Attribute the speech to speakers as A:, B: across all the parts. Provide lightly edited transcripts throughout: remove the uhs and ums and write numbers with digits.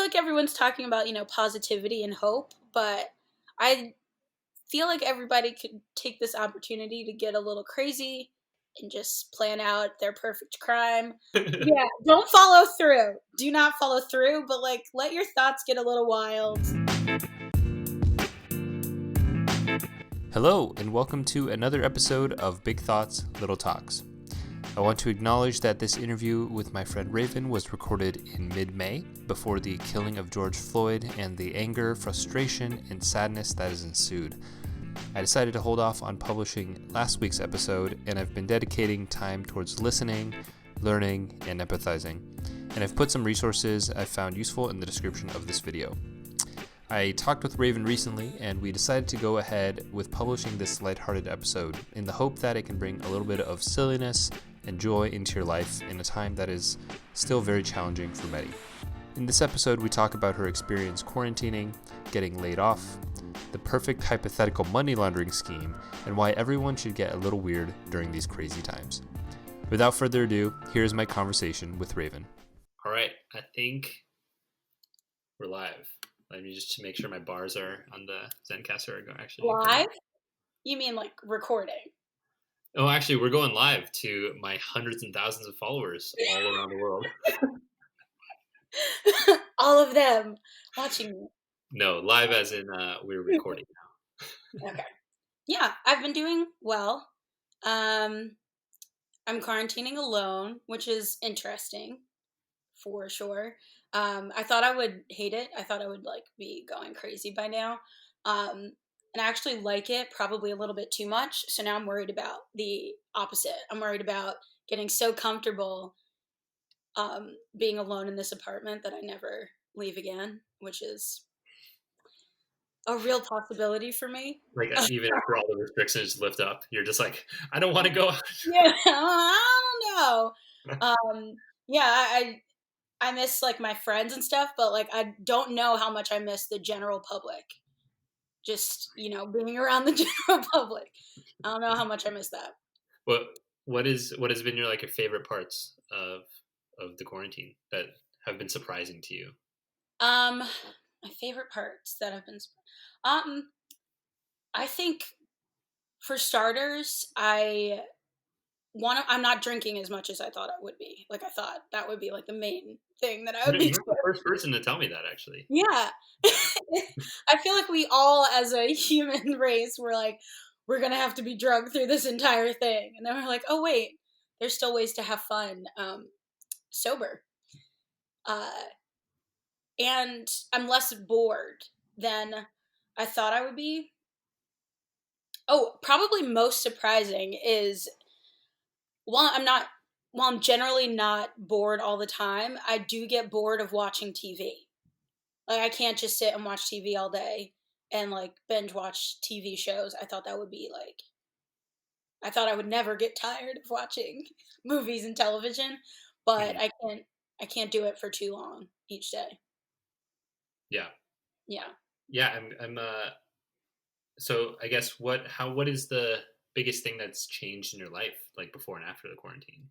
A: feel like everyone's talking about, positivity and hope, but I feel like everybody could take this opportunity to get a little crazy and just plan out their perfect crime. Yeah, don't follow through. Do not follow through, but like let your thoughts get a little wild.
B: Hello, and welcome to another episode of Big Thoughts, Little Talks. I want to acknowledge that this interview with my friend Rayven was recorded in mid-May, before the killing of George Floyd and the anger, frustration, and sadness that has ensued. I decided to hold off on publishing last week's episode, and I've been dedicating time towards listening, learning, and empathizing. And I've put some resources I've found useful in the description of this video. I talked with Rayven recently, and we decided to go ahead with publishing this lighthearted episode in the hope that it can bring a little bit of silliness and joy into your life in a time that is still very challenging for many. In this episode, we talk about her experience quarantining, getting laid off, the perfect hypothetical money laundering scheme, and why everyone should get a little weird during these crazy times. Without further ado, here's my conversation with Rayven. All right, I think we're live. Let me just make sure my bars are on the Zencaster are actually
A: Live? You mean like recording?
B: Oh, actually, we're going live to my hundreds and thousands of followers all around the world.
A: All of them watching me.
B: No, live as in we're recording now.
A: Okay. Yeah, I've been doing well. I'm quarantining alone, which is interesting for sure. I thought I would hate it. I thought I would like be going crazy by now. And I actually like it probably a little bit too much. So now I'm worried about the opposite. I'm worried about getting so comfortable being alone in this apartment that I never leave again, which is a real possibility for me.
B: Like even after all the restrictions lift up, you're just like, I don't want to go out.
A: Yeah, I don't know. Yeah, I miss like my friends and stuff, but like I don't know how much I miss the general public. Just, being around the general public. I don't know how much I miss that.
B: What has been your favorite parts of the quarantine that have been surprising to you?
A: My favorite parts that have been I think for starters, I'm not drinking as much as I thought I would be. Like I thought that would be like the main thing that I would be
B: You're the first person to tell me that, actually.
A: Yeah. I feel like we all as a human race were like, we're going to have to be drunk through this entire thing. And then we're like, oh, wait, there's still ways to have fun sober. And I'm less bored than I thought I would be. Oh, probably most surprising is while I'm generally not bored all the time, I do get bored of watching TV. Like I can't just sit and watch TV all day and like binge watch TV shows. I thought I would never get tired of watching movies and television, but I can't do it for too long each day.
B: Yeah.
A: Yeah.
B: Yeah, I'm so I guess what is the biggest thing that's changed in your life like before and after the quarantine?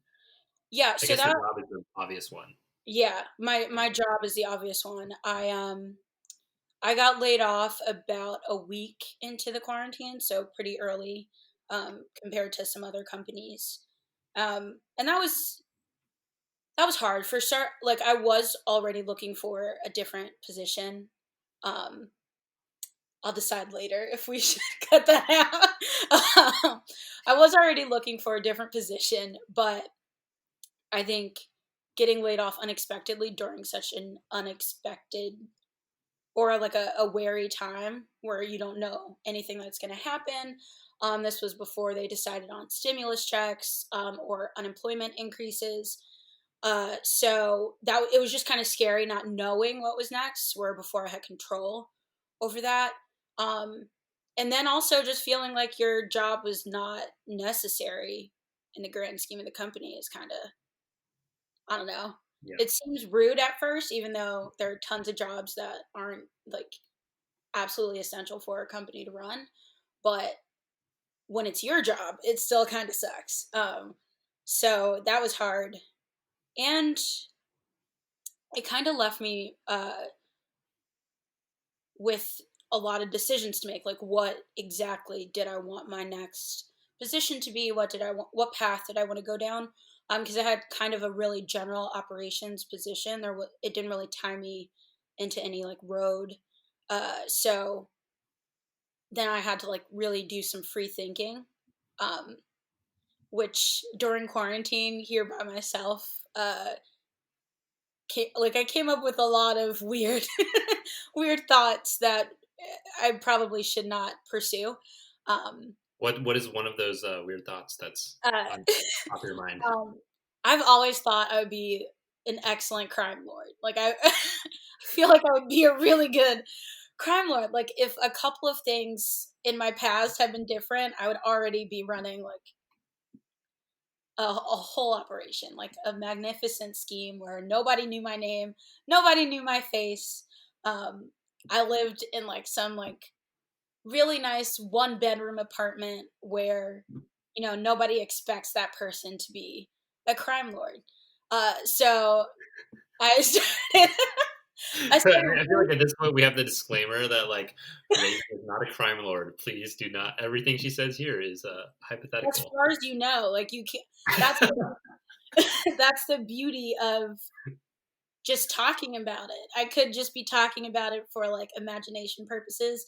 A: Yeah,
B: I guess the job is the obvious one.
A: Yeah, my job is the obvious one. I got laid off about a week into the quarantine, so pretty early compared to some other companies. And that was hard for sure. Like I was already looking for a different position. I'll decide later if we should cut that out. I was already looking for a different position, but I think getting laid off unexpectedly during such an unexpected or like a wary time where you don't know anything that's going to happen. This was before they decided on stimulus checks or unemployment increases. So it was just kind of scary not knowing what was next, where before I had control over that. And then also just feeling like your job was not necessary in the grand scheme of the company is kind of, I don't know.
B: Yeah.
A: It seems rude at first, even though there are tons of jobs that aren't like absolutely essential for a company to run. But when it's your job, it still kind of sucks. So that was hard. And it kind of left me with a lot of decisions to make. Like, what exactly did I want my next position to be? What did I want? What path did I want to go down? Because I had kind of a really general operations position. It didn't really tie me into any like road. So then I had to like really do some free thinking, um, which during quarantine here by myself, I came up with a lot of weird, weird thoughts that I probably should not pursue. Um,
B: What is one of those weird thoughts that's
A: uh,
B: on top of your mind?
A: um, I've always thought I would be an excellent crime lord. Like I feel like I would be a really good crime lord. Like if a couple of things in my past had been different, I would already be running like a whole operation, like a magnificent scheme where nobody knew my name, nobody knew my face. Um, I lived in like some like really nice 1 bedroom apartment where nobody expects that person to be a crime lord. So I started. I
B: I
A: started.
B: feel like at this point we have the disclaimer that like Rayven is not a crime lord. Please do not. Everything she says here is
A: As
B: hypothetical.
A: far as you know, like you can't. That's that's the beauty of just talking about it. I could just be talking about it for like imagination purposes,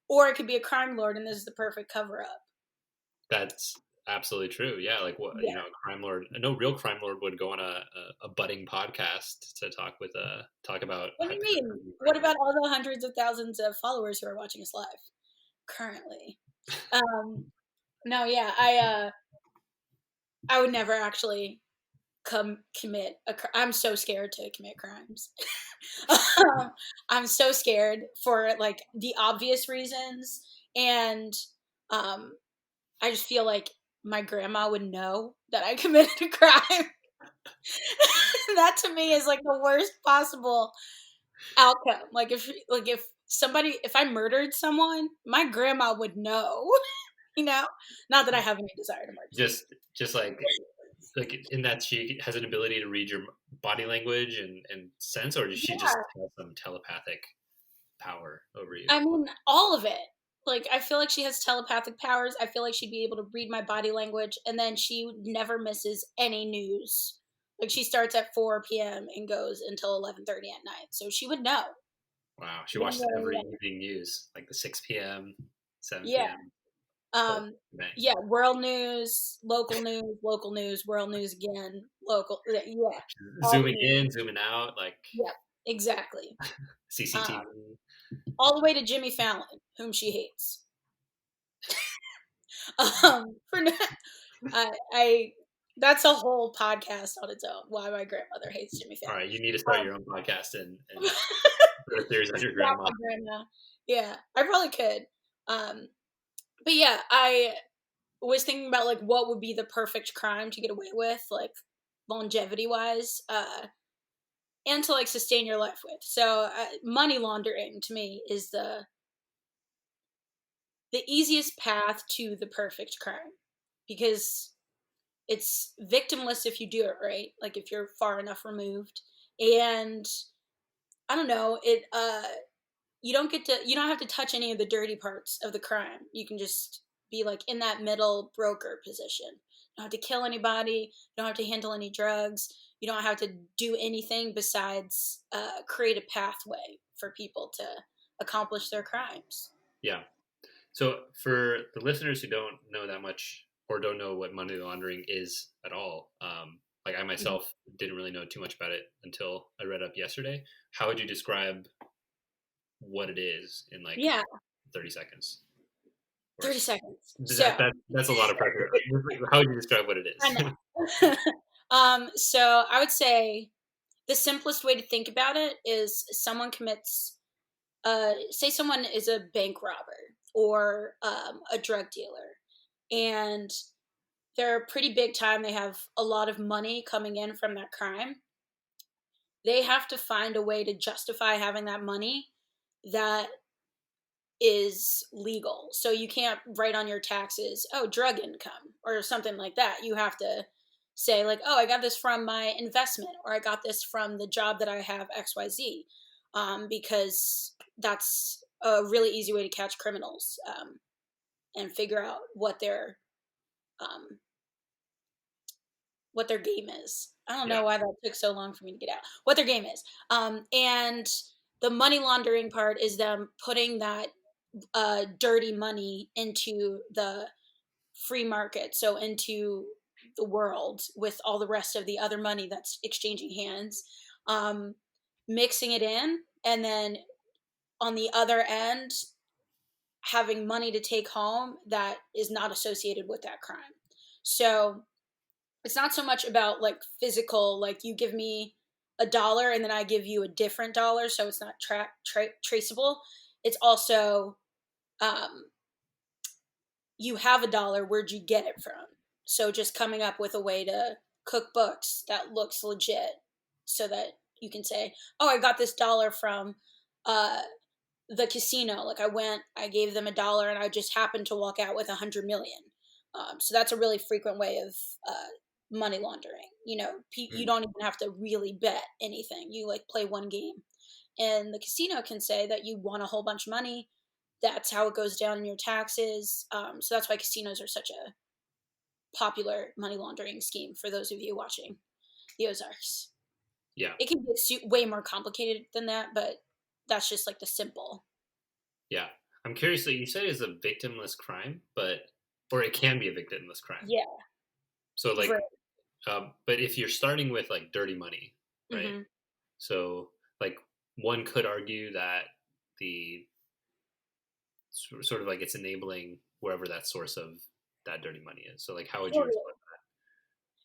A: or it could be a crime lord, and this is the perfect cover up.
B: That's absolutely true. Yeah, like what
A: Yeah.
B: a crime lord. No real crime lord would go on a budding podcast to talk about
A: What do you
B: hypothetical
A: mean? What
B: crime
A: about
B: lords.
A: all the hundreds of thousands of followers who are watching us live currently? Um, no, yeah, I would never actually commit I'm so scared to commit crimes. um, I'm so scared for like the obvious reasons, and um, I just feel like my grandma would know that I committed a crime. That to me is like the worst possible outcome. If I murdered someone, my grandma would know. you know, Not that I have any desire to murder someone.
B: Just like in that she has an ability to read your body language and sense, or does she just
A: Yeah,
B: have some telepathic power over you?
A: I mean all of it. Like I feel like she has telepathic powers. I feel like she'd be able to read my body language, and then she never misses any news. Like she starts at 4 p.m. and goes until 11:30 at night, so she would know.
B: Wow, she
A: One
B: watches
A: way or the
B: every
A: other.
B: evening news, like the 6 p.m., 7
A: Yeah.
B: p.m. whole thing.
A: Yeah, world news, local news, world news again, local. Yeah, all the
B: Zooming
A: news.
B: in, zooming out, like
A: Yeah, exactly.
B: CCTV.
A: Um, all the way to Jimmy Fallon, whom she hates. For now, I that's a whole podcast on its own. Why my grandmother hates Jimmy
B: All
A: Fallon.
B: right, you need to start
A: Um,
B: your own podcast and put a series on your
A: About
B: grandma.
A: my grandma. Yeah, I probably could. Um, but yeah, I was thinking about like what would be the perfect crime to get away with, like longevity wise, and to like sustain your life with. So money laundering to me is the easiest path to the perfect crime, because it's victimless if you do it right, like if you're far enough removed, and I don't know, you don't have to touch any of the dirty parts of the crime. You can just be like in that middle broker position. You don't have to kill anybody, you don't have to handle any drugs, you don't have to do anything besides create a pathway for people to accomplish their crimes.
B: Yeah. So for the listeners who don't know that much or don't know what money laundering is at all, like I
A: Mhm.
B: myself didn't really know too much about it until I read up yesterday. How would you describe what it is in like
A: Yeah,
B: 30 seconds? Or
A: 30 seconds. So,
B: that's a lot of pressure. How would you describe what it
A: I
B: is?
A: know. So I would say the simplest way to think about it is someone commits, say someone is a bank robber or a drug dealer, and they're pretty big time. They have a lot of money coming in from that crime. They have to find a way to justify having that money that is legal. So you can't write on your taxes, oh, drug income or something like that. You have to say, like, oh, I got this from my investment, or I got this from the job that I have XYZ, because that's a really easy way to catch criminals, and figure out um, what their game is. I don't
B: Yeah.
A: know why that took so long for me to get out. What their game is, and the money laundering part is them putting that dirty money into the free market, so into the world with all the rest of the other money that's exchanging hands, um, mixing it in, and then on the other end, having money to take home that is not associated with that crime. So it's not so much about like physical, like you give me $1 and then I give you a different dollar, so it's not traceable. It's also, um, you have $1, where'd you get it from? So just coming up with a way to cook books that looks legit, so that you can say, oh, I got this dollar from uh, the casino. Like I gave them $1 and I just happened to walk out with 100 million. So that's a really frequent way of money laundering. You
B: Mm.
A: don't even have to really bet anything. You like play one game, and the casino can say that you won a whole bunch of money. That's how it goes down in your taxes. So that's why casinos are such a popular money laundering scheme for those of you watching the Ozarks.
B: Yeah.
A: It can get way more complicated than that, but that's just like the simple.
B: Yeah. I'm curious. So you said it's a victimless crime, or it can be a victimless crime.
A: Yeah,
B: So
A: right.
B: like, but if you're starting with like dirty money, right?
A: Hmm.
B: So like one could argue that the sort of like it's enabling wherever that source of that dirty money is. So like, how would you
A: Totally.
B: explain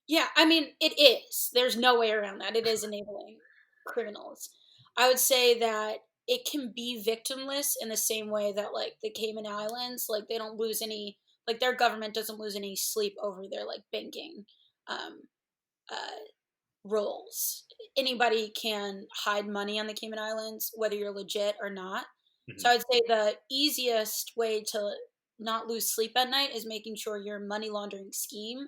A: Yeah, I mean, it is. There's no way around that. It is enabling criminals. I would say that it can be victimless in the same way that, like, the Cayman Islands, like, they don't lose any, like, their government doesn't lose any sleep over their, like, banking um, uh, roles. Anybody can hide money on the Cayman Islands, whether you're legit or not.
B: that?
A: So I would say the easiest way to not lose sleep at night is making sure your money laundering scheme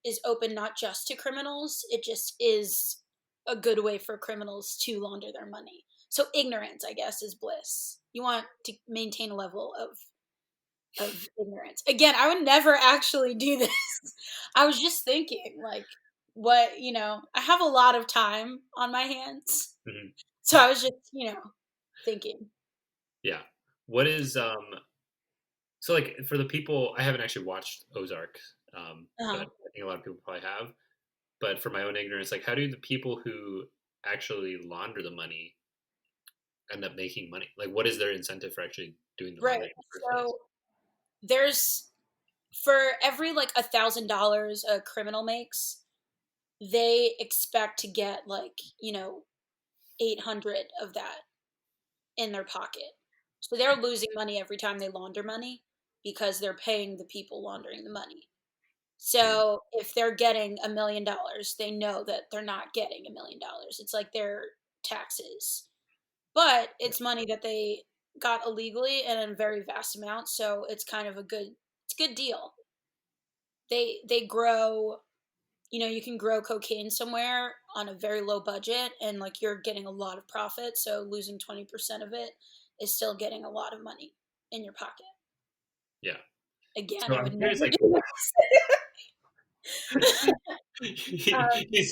A: is open not just to criminals. It just is a good way for criminals to launder their money. So ignorance, I guess, is bliss. You want to maintain a level of ignorance. Again, I would never actually do this. I was just thinking, like, I have a lot of time on my hands.
B: Hmm.
A: So I was just, thinking.
B: Yeah. What is so like for the people I haven't actually watched Ozark, but
A: Uh-huh.
B: I think a lot of people probably have. But for my own ignorance, like how do the people who actually launder the money end up making money? Like what is their incentive for actually doing the
A: Right.
B: laundering in the first place?
A: So there's for every like $1,000 a criminal makes, they expect to get like, 800 of that in their pocket. So they're losing money every time they launder money because they're paying the people laundering the money.
B: Mm.
A: So if they're getting $1 million, they know that they're not getting $1 million. It's like their taxes, but
B: Yeah.
A: it's money that they got illegally and in very vast amounts. So it's kind of it's a good deal. They grow, you can grow cocaine somewhere on a very low budget, and like you're getting a lot of profit. So losing 20% of it is still getting a lot of money in your pocket.
B: Yeah.
A: Again,
B: So
A: I would
B: I'm curious,
A: never
B: like
A: do this.
B: you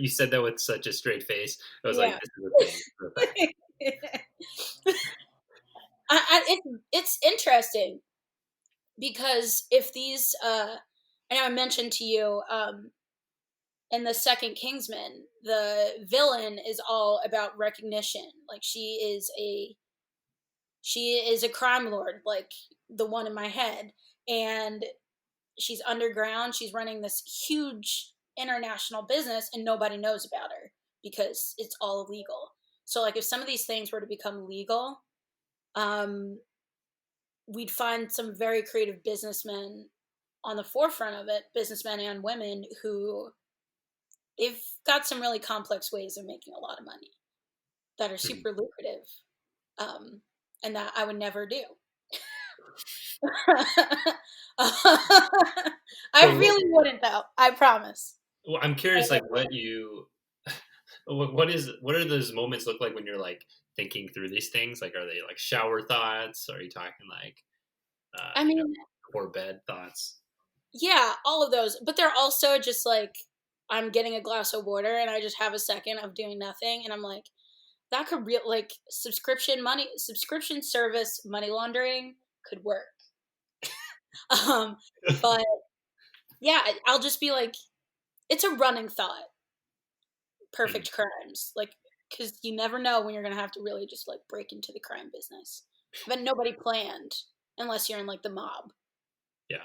B: said that with such a straight face. I was like,
A: Yeah.
B: this is a thing. This is a fact.
A: It's interesting because if these, I know I mentioned to you, in the second Kingsman, the villain is all about recognition. Like she is a crime lord, like the one in my head, and she's underground. She's running this huge international business, and nobody knows about her because it's all illegal. So, like, if some of these things were to become legal, um, we'd find some very creative businessmen on the forefront of it, businessmen and women who they've got some really complex ways of making a lot of money that are
B: Mhm.
A: super lucrative, um, and that I would never do. I
B: So
A: really wouldn't, though. I promise.
B: I'm curious, like what are those moments look like when you're like thinking through these things? Like, are they like shower thoughts? Are you talking like,
A: I mean,
B: core bed thoughts?
A: yeah, all of those, but they're also just like I'm getting a glass of water and I just have a second of doing nothing, and I'm like, that could real like subscription service money laundering could work. Um, but yeah, I'll just be like, it's a running thought.
B: Mm,
A: Perfect crimes, like, because you never know when you're gonna have to really just like break into the crime business, but nobody planned unless you're in like the mob.
B: yeah.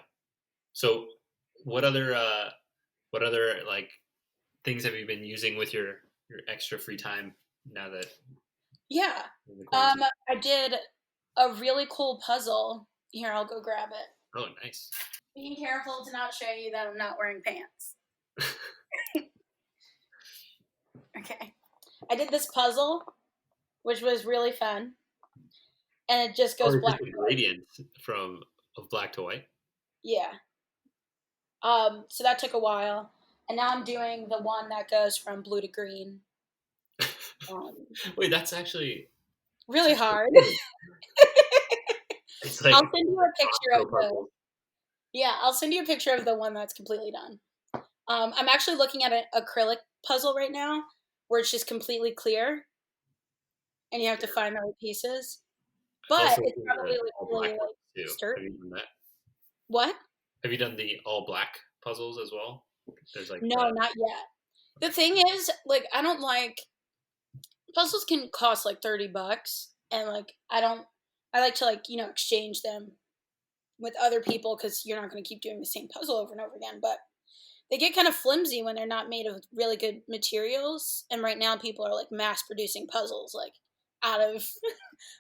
B: So, what other like things have you been using with your extra free time now that
A: Yeah,
B: in the quarantine?
A: I did a really cool puzzle. Here, I'll go grab it.
B: Oh, nice.
A: Being careful to not show you that I'm not wearing pants. Okay. I did this puzzle, which was really fun, and it just
B: Oh,
A: goes
B: it's
A: black
B: just a
A: to white.
B: gradient from of black to white.
A: Yeah. So that took a while, and now I'm doing the one that goes from blue to green. Um,
B: Wait, that's actually
A: really hard.
B: good. It's
A: I'll
B: like
A: send you a picture of
B: Costco
A: the.
B: puzzles.
A: Yeah, I'll send you a picture of the one that's completely done. I'm actually looking at an acrylic puzzle right now, where it's just completely clear, and you have to find the right pieces.
B: I've
A: But
B: also
A: it's
B: seen the
A: probably like
B: all
A: really
B: black
A: like
B: ones too. Have
A: sturdy.
B: you done that?
A: What?
B: Have you done the all black puzzles as well? There's like
A: No,
B: the
A: not yet. The thing is, like, I don't like puzzles can cost like $30, and like I don't. I like to like exchange them with other people because you're not going to keep doing the same puzzle over and over again. But they get kind of flimsy when they're not made of really good materials. And right now, people are like mass producing puzzles like out of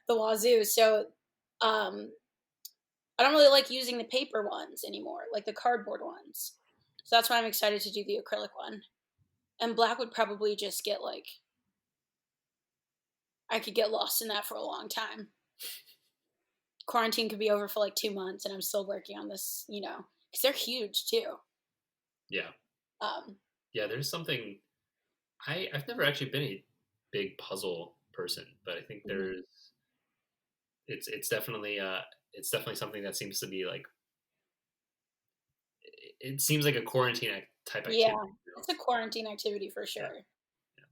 A: the wazoo. So um, I don't really like using the paper ones anymore, like the cardboard ones. So that's why I'm excited to do the acrylic one. And black would probably just get like I could get lost in that for a long time. Quarantine could be over for like 2 months, and I'm still working on this, because they're huge too.
B: yeah.
A: Um,
B: Yeah, there's something I've never actually been a big puzzle person, but I think
A: mhm.
B: there's it's definitely something that seems to be like it seems like a quarantine type
A: Yeah,
B: activity.
A: it's a quarantine activity for
B: Yeah,
A: sure.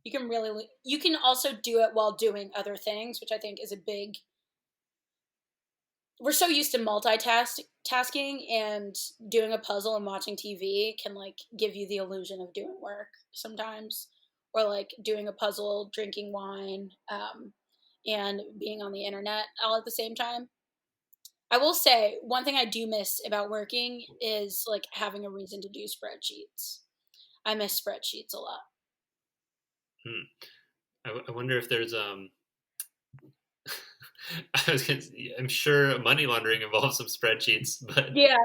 A: You can also do it while doing other things, which I think is a big. We're so used to multitasking, and doing a puzzle and watching TV can like give you the illusion of doing work sometimes, or like doing a puzzle, drinking wine, and being on the internet all at the same time. I will say one thing I do miss about working is like having a reason to do spreadsheets. I miss spreadsheets a lot.
B: hmm. I wonder if there's I was gonna, I'm sure money laundering involves some spreadsheets, but
A: Yeah,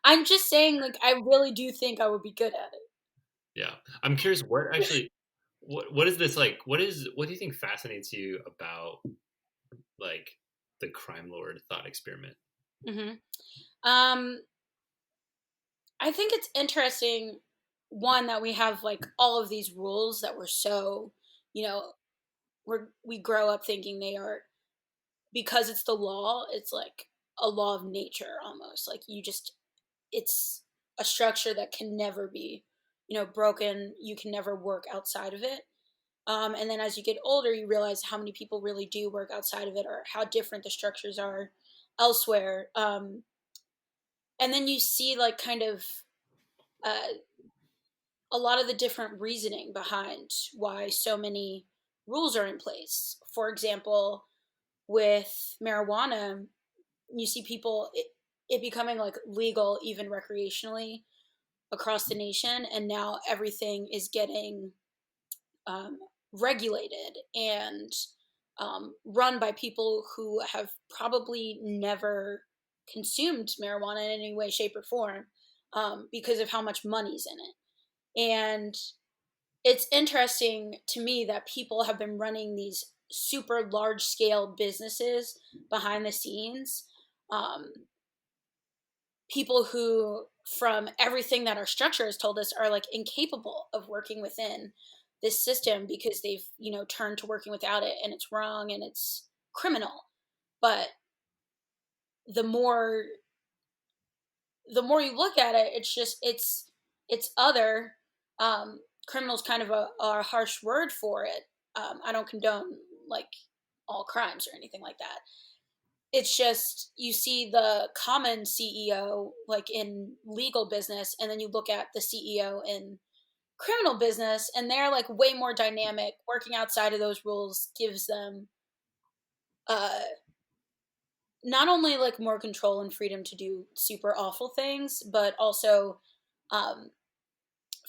A: I'm just saying, like, I really do think I would be good at it.
B: yeah, I'm curious what actually what is this like? What do you think fascinates you about like the crime lord thought experiment?
A: Hmm. Um, I think it's interesting, one, that we have like all of these rules that we're so, you know, we grow up thinking they are because it's the law. It's like a law of nature almost. Like it's a structure that can never be, broken. You can never work outside of it. And then as you get older, you realize how many people really do work outside of it, or how different the structures are elsewhere. And then you see like kind of uh, a lot of the different reasoning behind why so many rules are in place. For example, with marijuana, you see it becoming like legal even recreationally across the nation, and now everything is getting um, regulated and run by people who have probably never consumed marijuana in any way, shape, or form, because of how much money's in it. And it's interesting to me that people have been running these super large scale businesses behind the scenes. Um, People who, from everything that our structure has told us, are like incapable of working within this system because they've, turned to working without it, and it's wrong and it's criminal. But the more the more you look at it, it's just it's other. Criminal's kind of a harsh word for it. I don't condone like all crimes or anything like that. It's just you see the common CEO like in legal business, and then you look at the CEO in criminal business, and they're like way more dynamic. Working outside of those rules gives them uh not only like more control and freedom to do super awful things, but also um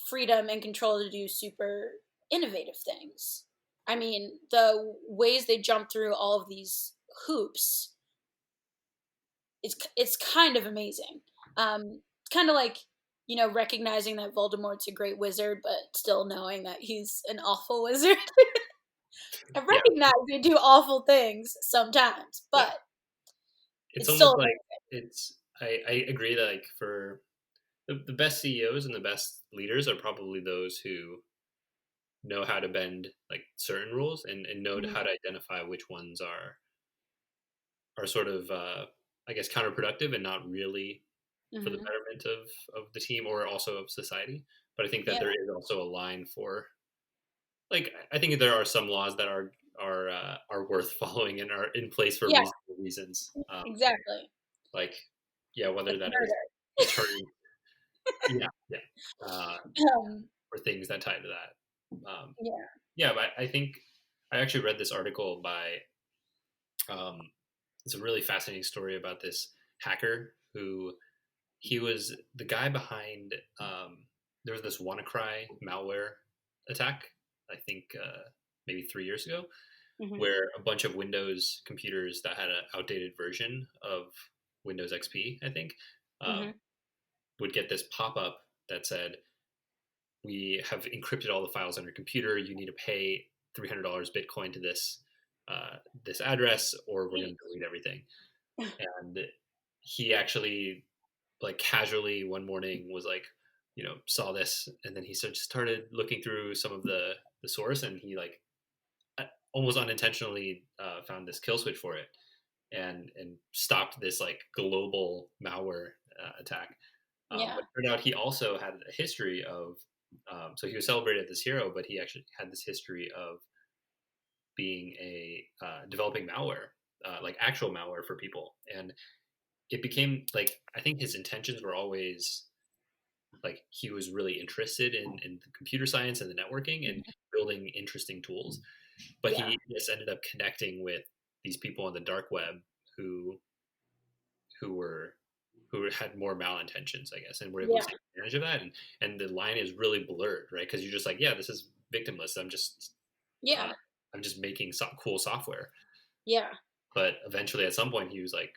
A: freedom and control to do super innovative things. I mean, the ways they jump through all of these hoops, it's kind of amazing. It's kind of like, recognizing that Voldemort's a great wizard, but still knowing that he's an awful wizard. I
B: Yeah,
A: recognize they do awful things sometimes,
B: yeah.
A: but
B: It's
A: it's still
B: almost like I agree that like for the best CEOs and the best leaders are probably those who know how to bend like certain rules and know
A: amazing.
B: how to identify which ones are sort of I guess counterproductive and not really for the
A: Hmm.
B: betterment of the team or also of society. But I think that
A: Yeah,
B: there is also a line for like I think there are some laws that are worth following and are in place for
A: yeah,
B: reasonable reasons.
A: exactly.
B: Like yeah,
A: Like
B: whether that is
A: murder.
B: deterring, yeah, yeah, uh,
A: Um,
B: or things that tie to that.
A: yeah.
B: Yeah, but I think I actually read this article by um, it's a really fascinating story about this hacker who he was the guy behind there was this WannaCry malware attack I think maybe 3 years ago
A: Hmm.
B: where a bunch of Windows computers that had an outdated version of Windows XP I think um,
A: Hmm.
B: would get this pop-up that said we have encrypted all the files on your computer. You need to pay $300 Bitcoin to this address, or we're going to delete everything. And he actually like casually one morning was like, saw this, and then he started looking through some of the source, and he like almost unintentionally found this kill switch for it, and stopped this like global malware attack.
A: Yeah.
B: But it turned out he also had a history of, so he was celebrated as this hero, but he actually had this history of being a developing malware, like actual malware for people. And it became like, I think his intentions were always like he was really interested in computer science and the networking and
A: Mhm.
B: building interesting tools. But
A: Yeah.
B: he just ended up connecting with these people on the dark web who who were who had more malintentions, I guess, and were able to
A: Yeah.
B: take advantage of that. And the line is really blurred, right? Because you're just like, yeah, this is victimless. Uh,
A: Yeah.
B: I'm just making cool software.
A: Yeah.
B: But eventually, at some point, he was like,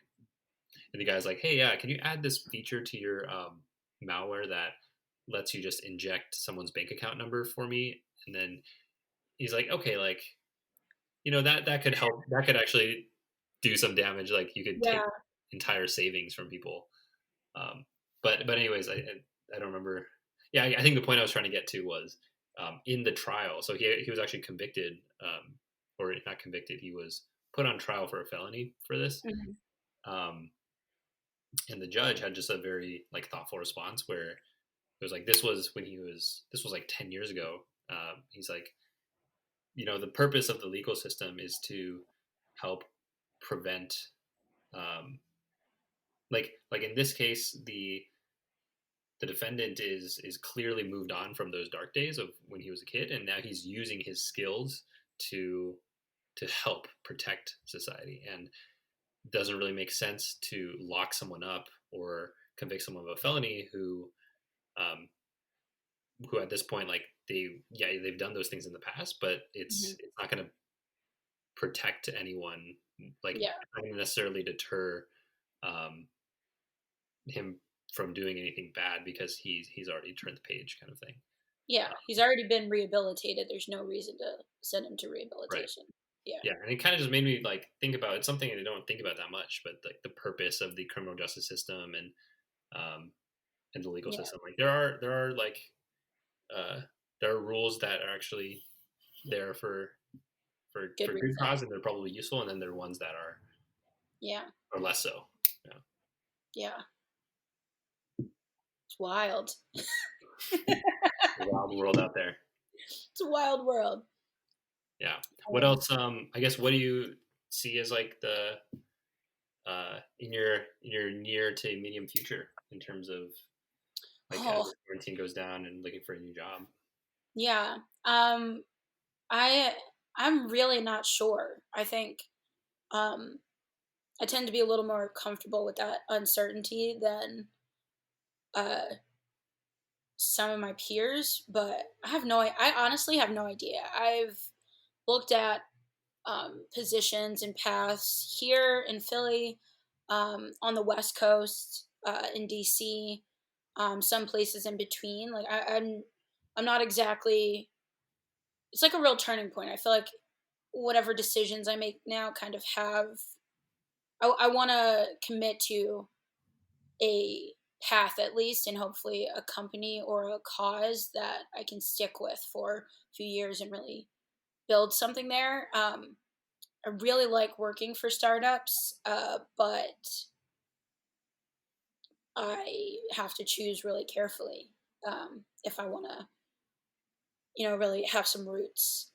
B: and the guy's like, hey, yeah, can you add this feature to your malware that lets you just inject someone's bank account number for me? And then he's like, okay, like, that could help. That could actually do some damage. Like, you could take
A: Yeah.
B: entire savings from people. Um, but anyways, I don't remember. Yeah, I think the point I was trying to get to was in the trial. So he was actually convicted, or not convicted. He was put on trial for a felony for this.
A: Mhm.
B: Um, and the judge had just a very like thoughtful response where it was like this was like 10 years ago. He's like, the purpose of the legal system is to help prevent um, like in this case the defendant is clearly moved on from those dark days of when he was a kid, and now he's using his skills to to help protect society. And it doesn't really make sense to lock someone up or convict someone of a felony um, who at this point like they've done those things in the past, but it's
A: Mhm.
B: it's not going to protect anyone. Like
A: Yeah.
B: it's not going to necessarily deter um, him from doing anything bad because he's already turned the page, kind of thing.
A: Yeah.
B: Uh,
A: He's already been rehabilitated. There's no reason to send him to
B: right.
A: rehabilitation. Yeah.
B: Yeah, and it kind of just made me like think about it's something I don't think about that much, but like the purpose of the criminal justice system um, and the legal
A: Yeah.
B: system. Like there are like uh, there are rules that are actually there
A: Good
B: for good
A: reason.
B: cause, and they're probably useful, and then there are ones that
A: Yeah.
B: are less so. Yeah.
A: Yeah. It's wild.
B: The wild world out there.
A: It's a wild world.
B: Yeah. What else? I guess what do you see as like the in your near to medium future in terms of like as
A: Oh,
B: the quarantine goes down and looking for a new job?
A: yeah. Um, I I'm really not sure. I think um I tend to be a little more comfortable with that uncertainty than uh some of my peers, but I honestly have no idea. I've looked at positions and paths here in Philly, on the West Coast, in DC, some places in between. Like I'm not exactly. It's like a real turning point. I feel like whatever decisions I make now kind of have. I want to commit to a path at least, and hopefully a company or a cause that I can stick with for a few years and really build something there. I really like working for startups, but I have to choose really carefully, if I want to, really have some roots.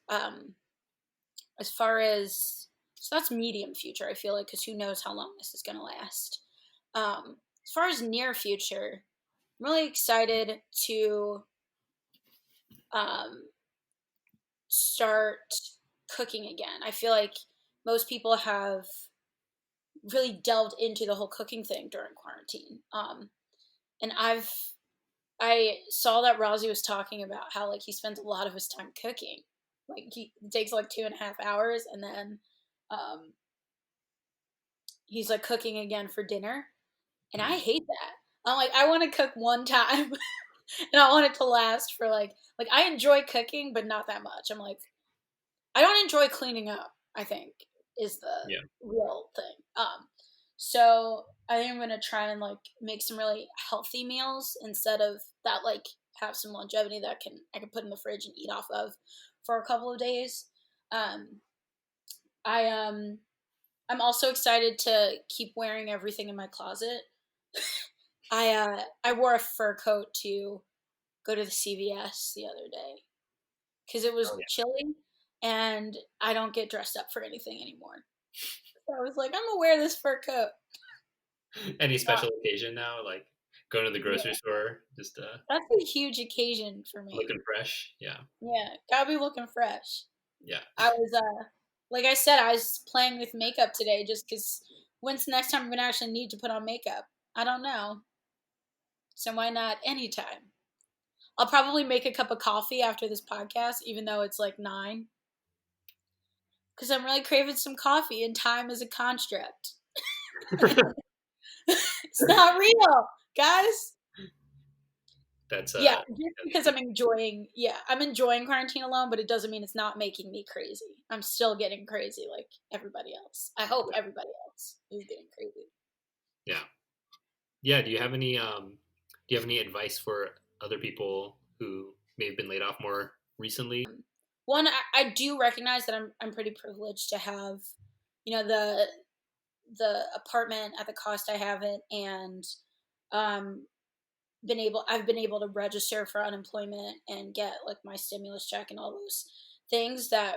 A: As far as so that's medium future, I feel like, because who knows how long this is going to last. As far as near future, I'm really excited to um, start cooking again. I feel like most people have really delved into the whole cooking thing during quarantine. And I saw that Rozzy was talking about how like he spends a lot of his time cooking. Like he takes like 2.5 hours, and then um, he's like cooking again for dinner. And I
B: Hmm.
A: hate that. I'm like, I want to cook one time and I want it to last for like I enjoy cooking, but not that much. I'm like, I don't enjoy cleaning up, I think, is the
B: Yeah.
A: real thing. So I think I'm gonna try and like make some really healthy meals instead of that, like have some longevity that I can put in the fridge and eat off of for a couple of days. Um I I'm also excited to keep wearing everything in my closet. I wore a fur coat to go to the CVS the other day because it
B: Oh
A: was chilly and I don't get dressed up for anything anymore. So I was like, I'm gonna wear this fur coat.
B: yeah. Any
A: Uh,
B: special occasion now, like going to the grocery
A: yeah,
B: store, just
A: that's a huge occasion for me.
B: looking fresh. Yeah.
A: Yeah, gotta be looking fresh.
B: Yeah.
A: I was like I said, I was playing with makeup today just because when's the next time I'm gonna actually need to put on makeup? I don't know. So why not anytime? I'll probably make a cup of coffee after this podcast, even though it's like 9, because I'm really craving some coffee, and time is a construct. It's not real, guys.
B: That's
A: Yeah, just
B: that's
A: because
B: deep.
A: I'm enjoying quarantine alone, but it doesn't mean it's not making me crazy. I'm still getting crazy like everybody else. I hope
B: Yeah.
A: everybody else is getting crazy.
B: Yeah. Yeah. Do you have any advice for other people who may have been laid off more recently?
A: One, I do recognize that I'm pretty privileged to have, the apartment at the cost I have it, and um, I've been able to register for unemployment and get like my stimulus check and all those things that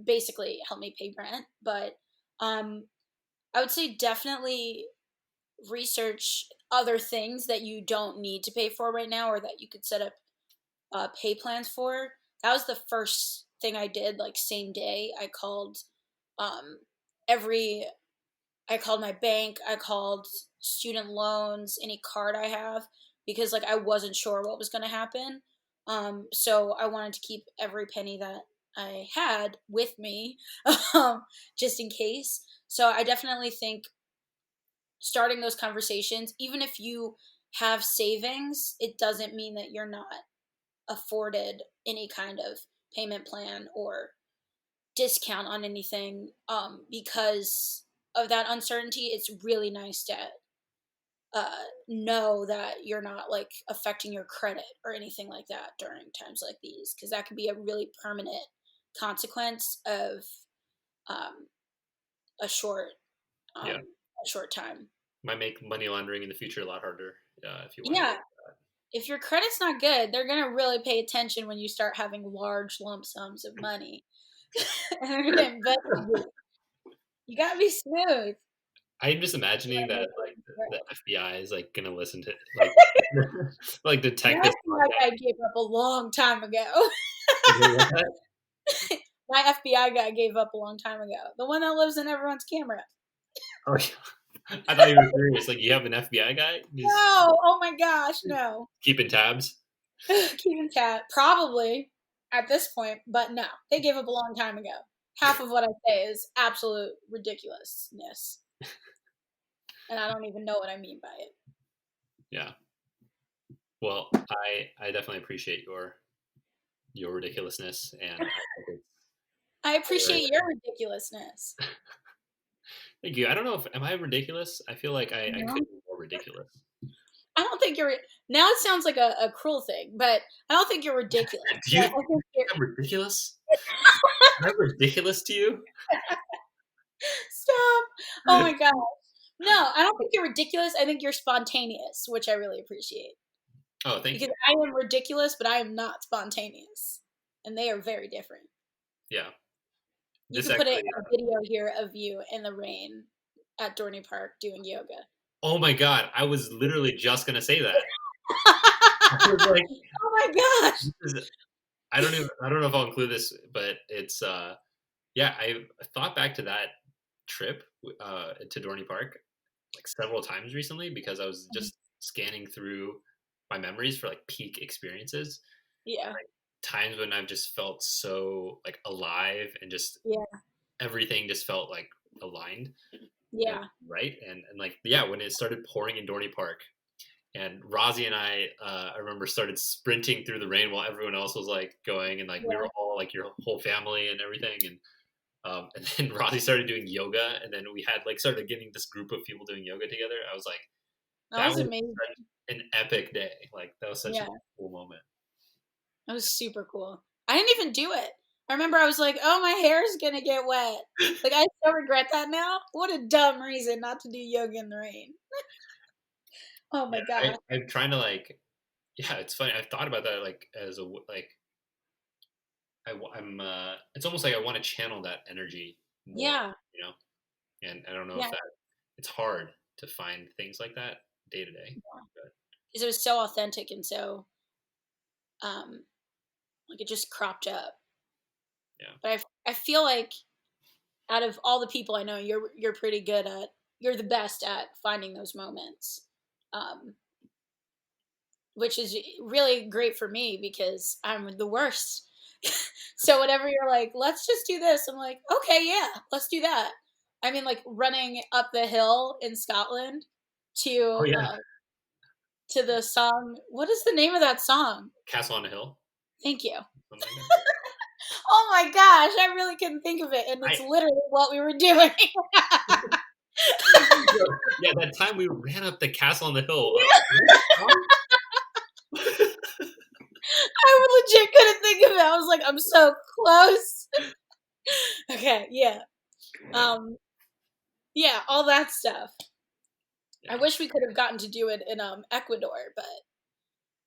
A: basically help me pay rent. But um, I would say definitely research other things that you don't need to pay for right now, or that you could set up pay plans for. That was the first thing I did. Like same day, um, every I called my bank, I called student loans, any card I have, because like I wasn't sure what was going to happen. So I wanted to keep every penny that I had with me, um, just in case. So I definitely think starting those conversations, even if you have savings, it doesn't mean that you're not afforded any kind of payment plan or discount on anything, because of that uncertainty. It's really nice to know that you're not like affecting your credit or anything like that during times like these, because that could be a really permanent consequence of um, a short
B: Yeah.
A: a short time.
B: Might make money laundering in the future a lot harder if you want to.
A: Yeah, if your credit's not good, they're gonna really pay attention when you start having large lump sums of money, and they're gonna investigate. You gotta be smooth.
B: I'm just imagining
A: You
B: that
A: wanna
B: like
A: make
B: the
A: it
B: FBI is like gonna listen to like like
A: my
B: detect this
A: FBI
B: podcast.
A: guy gave up a long time ago.
B: Wait, what's that?
A: My FBI guy gave up a long time ago. The one that lives in everyone's camera.
B: Oh, I thought you were serious. Like you have an FBI guy just
A: No! Oh my gosh, no.
B: keeping tabs.
A: Keeping cat. Probably at this point, but no. They gave up a long time ago. Half of what I say is absolute ridiculousness. And I don't even know what I mean by it.
B: Yeah. Well, I definitely appreciate your ridiculousness, and I think it's
A: I appreciate your ridiculousness.
B: thank you. I don't know if am I ridiculous. I feel like I
A: No.
B: could be more ridiculous.
A: I don't think you're. Now it sounds like a cruel thing, but I don't think you're ridiculous.
B: Do you
A: But
B: think
A: I think you're.
B: I'm ridiculous? Am I ridiculous to you?
A: Stop! Oh my god. No, I don't think you're ridiculous. I think you're spontaneous, which I really appreciate.
B: Oh, thank
A: Because
B: you.
A: I am ridiculous, but I am not spontaneous. And they are very different.
B: Yeah.
A: You
B: This
A: could put a
B: actually.
A: video here of you in the rain at Dorney Park doing yoga.
B: Oh my god! I was literally just gonna say that. I was
A: Oh
B: like,
A: my gosh!
B: this is, I don't know if I'll include this, but it's yeah. I thought back to that trip to Dorney Park like several times recently because I was just scanning through my memories for like peak experiences,
A: Yeah,
B: times when I've just felt so like alive and just
A: yeah,
B: everything just felt like aligned and
A: yeah.
B: right and like yeah when it started pouring in Dorney Park and Rozzy and I remember started sprinting through the rain while everyone else was like going and like we were
A: Yeah.
B: all like your whole family and everything and then Rozzy started doing yoga and then we had like started getting this group of people doing yoga together. I was like
A: That
B: that
A: was
B: was
A: amazing.
B: such an epic day. Like that was such a
A: Yeah,
B: cool moment.
A: that was super cool. I didn't even do it. I remember I was like, oh, my hair's gonna get wet. Like, I so regret that now. What a dumb reason not to do yoga in the rain. Oh
B: Yeah,
A: my gosh.
B: I'm trying to like yeah it's funny I've thought about that like as a like I'm it's almost like I want to channel that energy more,
A: Yeah,
B: you know, and I don't know if
A: yeah.
B: that it's hard to find things like that day to day, but
A: Because it was so authentic and so, um, like, it just cropped up.
B: yeah,
A: But I feel like out of all the people I know, you're pretty good at you're the best at finding those moments, um, which is really great for me because I'm the worst. So whenever you're like, let's just do this, I'm like, okay, yeah, let's do that. I mean, like running up the hill in Scotland
B: oh
A: to
B: yeah,
A: to the song. What is the name of that song?
B: Castle on a Hill,
A: Thank you.
B: something like that.
A: Oh my gosh, I really couldn't think of it, and it's
B: I
A: literally what we were doing.
B: yeah that time we ran up the Castle on the Hill.
A: I legit couldn't think of it. I was like, I'm so close. Okay, yeah. Um, yeah, all that stuff. I
B: Yeah,
A: wish we could have gotten to do it in Ecuador, but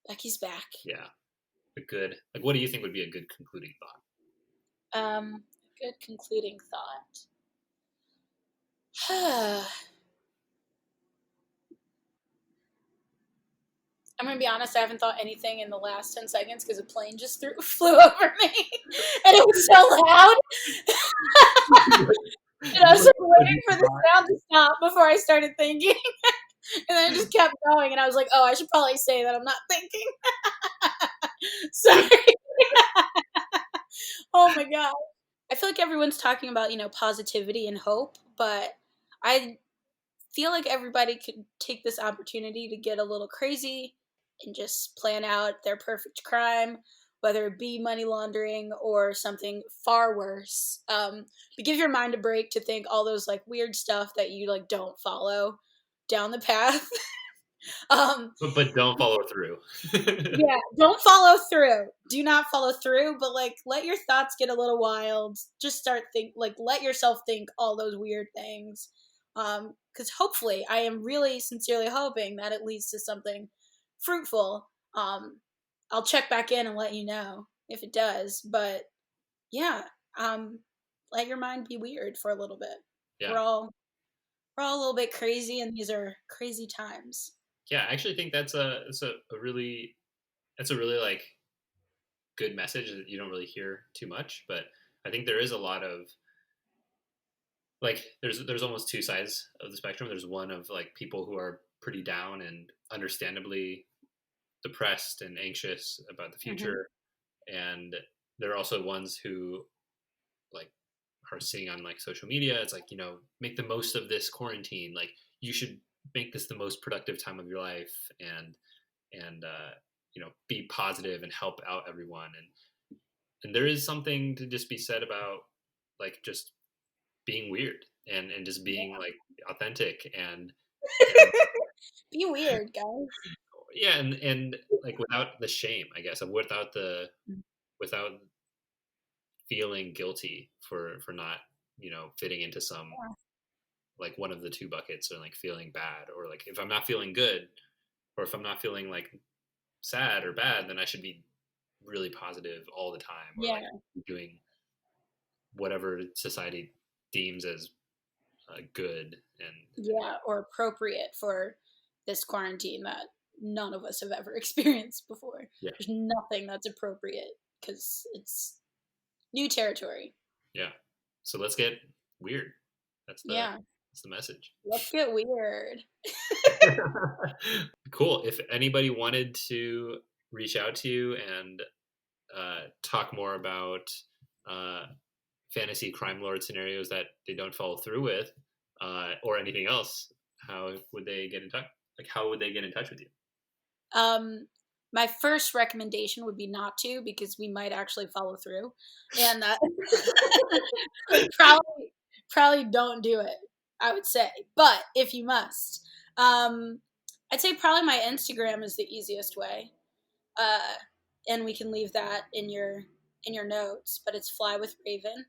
A: Becky's back.
B: yeah, a good like what do you think would be a good concluding thought?
A: Good concluding thought. I'm gonna be honest, I haven't thought anything in the last 10 seconds because a plane just flew over me and it was so loud. And I was like waiting for the sound to stop before I started thinking. And then it just kept going, and I was like, oh, I should probably say that I'm not thinking. Sorry. Oh my god. I feel like everyone's talking about, positivity and hope, but I feel like everybody could take this opportunity to get a little crazy and just plan out their perfect crime, whether it be money laundering or something far worse. But give your mind a break to think all those like weird stuff that you like don't follow down the path.
B: But don't follow through.
A: Yeah, don't follow through. Do not follow through, but like let your thoughts get a little wild. Just start let yourself think all those weird things. Cuz hopefully I am really sincerely hoping that it leads to something fruitful. I'll check back in and let you know if it does, but yeah, um let your mind be weird for a little bit.
B: Yeah.
A: We're all we're all a little bit crazy and these are crazy times.
B: Yeah, I actually think that's a really like good message that you don't really hear too much, but I think there is a lot of like there's almost two sides of the spectrum. There's one of like people who are pretty down and understandably depressed and anxious about the
A: Mhm.
B: future, and there are also ones who like are seeing on like social media, it's like, make the most of this quarantine, like you should make this the most productive time of your life, and be positive and help out everyone, and there is something to just be said about like just being weird and just being like authentic and
A: Be weird, guys.
B: yeah, and like without the shame, I guess, without feeling guilty for not fitting into some
A: Yeah.
B: like one of the two buckets, or like feeling bad, or like if I'm not feeling good, or if I'm not feeling like sad or bad, then I should be really positive all the time, or like
A: Yeah.
B: doing whatever society deems as good. And
A: Yeah, or appropriate for this quarantine that none of us have ever experienced before.
B: yeah,
A: There's nothing that's appropriate because it's new territory.
B: yeah, so let's get weird. that's the
A: Yeah,
B: that's the message.
A: let's get weird.
B: Cool. If anybody wanted to reach out to you and talk more about uh, fantasy crime lord scenarios that they don't follow through with, or anything else, how would they get in touch? Like, how would they get in touch with you?
A: Um, my first recommendation would be not to because we might actually follow through, and that probably don't do it. I would say, but if you must, I'd say probably my Instagram is the easiest way. uh, and we can leave that in your notes. But it's Fly with Rayven,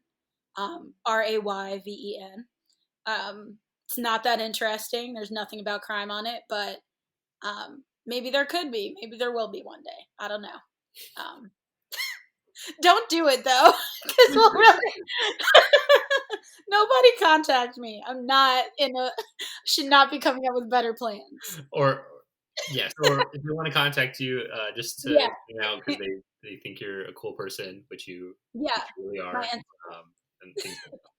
A: Rayven. It's not that interesting. There's nothing about crime on it, but maybe there could be. Maybe there will be one day. I don't know. Um, don't do it though, because we'll really nobody contact me. I'm not in a should not be coming up with better plans.
B: Or yes, or if they want to contact you, just to
A: Yeah,
B: hang out because they think you're a cool person,
A: yeah.
B: which you really
A: My
B: are, and things like that.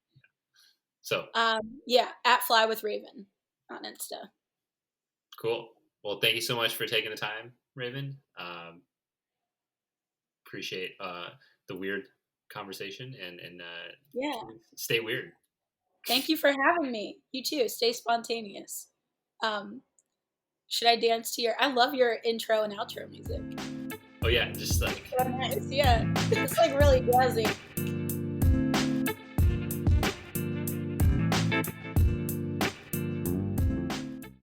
B: So
A: yeah, at Fly with Raven on Insta.
B: cool. Well, thank you so much for taking the time, Raven. Appreciate the weird conversation, and
A: Yeah.
B: stay weird.
A: Thank you for having me. You too. Stay spontaneous. Um, should I dance to your? I love your intro and outro music.
B: Oh yeah, just like
A: So nice. Yeah, it's like really jazzy.